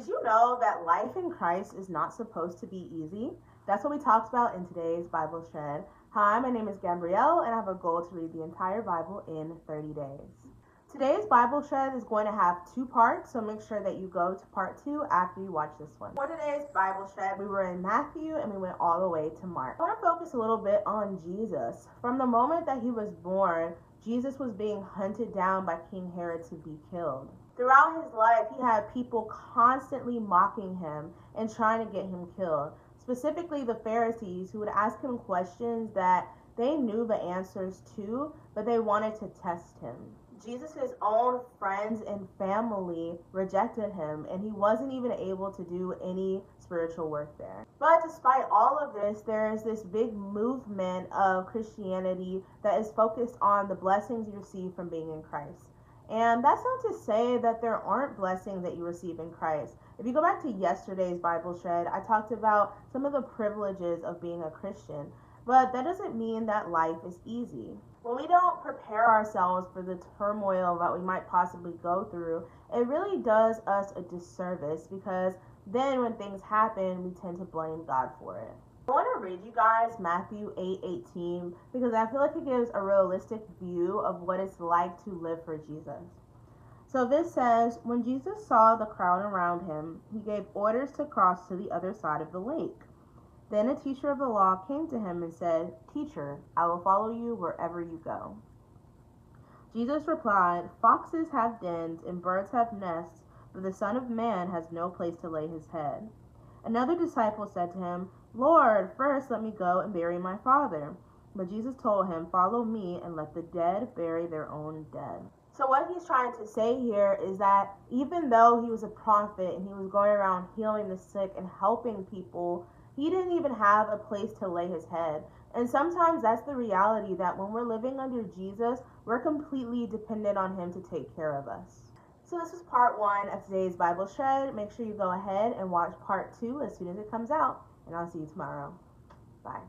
Did you know that life in Christ is not supposed to be easy? That's what we talked about in today's Bible shred. Hi, my name is Gabrielle, and I have a goal to read the entire Bible in 30 days. Today's Bible shred is going to have two parts, so make sure that you go to part 2 after you watch this one. For today's Bible shred, we were in Matthew and we went all the way to Mark. I want to focus a little bit on Jesus. From the moment that he was born, Jesus was being hunted down by King Herod to be killed. Throughout his life, he had people constantly mocking him and trying to get him killed. Specifically, the Pharisees, who would ask him questions that they knew the answers to, but they wanted to test him. Jesus' own friends and family rejected him, and he wasn't even able to do any spiritual work there. But despite all of this, there is this big movement of Christianity that is focused on the blessings you receive from being in Christ. And that's not to say that there aren't blessings that you receive in Christ. If you go back to yesterday's Bible shred, I talked about some of the privileges of being a Christian, but that doesn't mean that life is easy. When we don't prepare ourselves for the turmoil that we might possibly go through, it really does us a disservice, because then when things happen, we tend to blame God for it. I want to read you guys Matthew 8:18 because I feel like it gives a realistic view of what it's like to live for Jesus. So this says, when Jesus saw the crowd around him, he gave orders to cross to the other side of the lake. Then a teacher of the law came to him and said, "Teacher, I will follow you wherever you go." Jesus replied, "Foxes have dens and birds have nests, but the Son of Man has no place to lay his head." Another disciple said to him, "Lord, first let me go and bury my father." But Jesus told him, "Follow me and let the dead bury their own dead." So what he's trying to say here is that even though he was a prophet and he was going around healing the sick and helping people, he didn't even have a place to lay his head. And sometimes that's the reality, that when we're living under Jesus, we're completely dependent on him to take care of us. So this is part 1 of today's Bible shred. Make sure you go ahead and watch part 2 as soon as it comes out. And I'll see you tomorrow. Bye.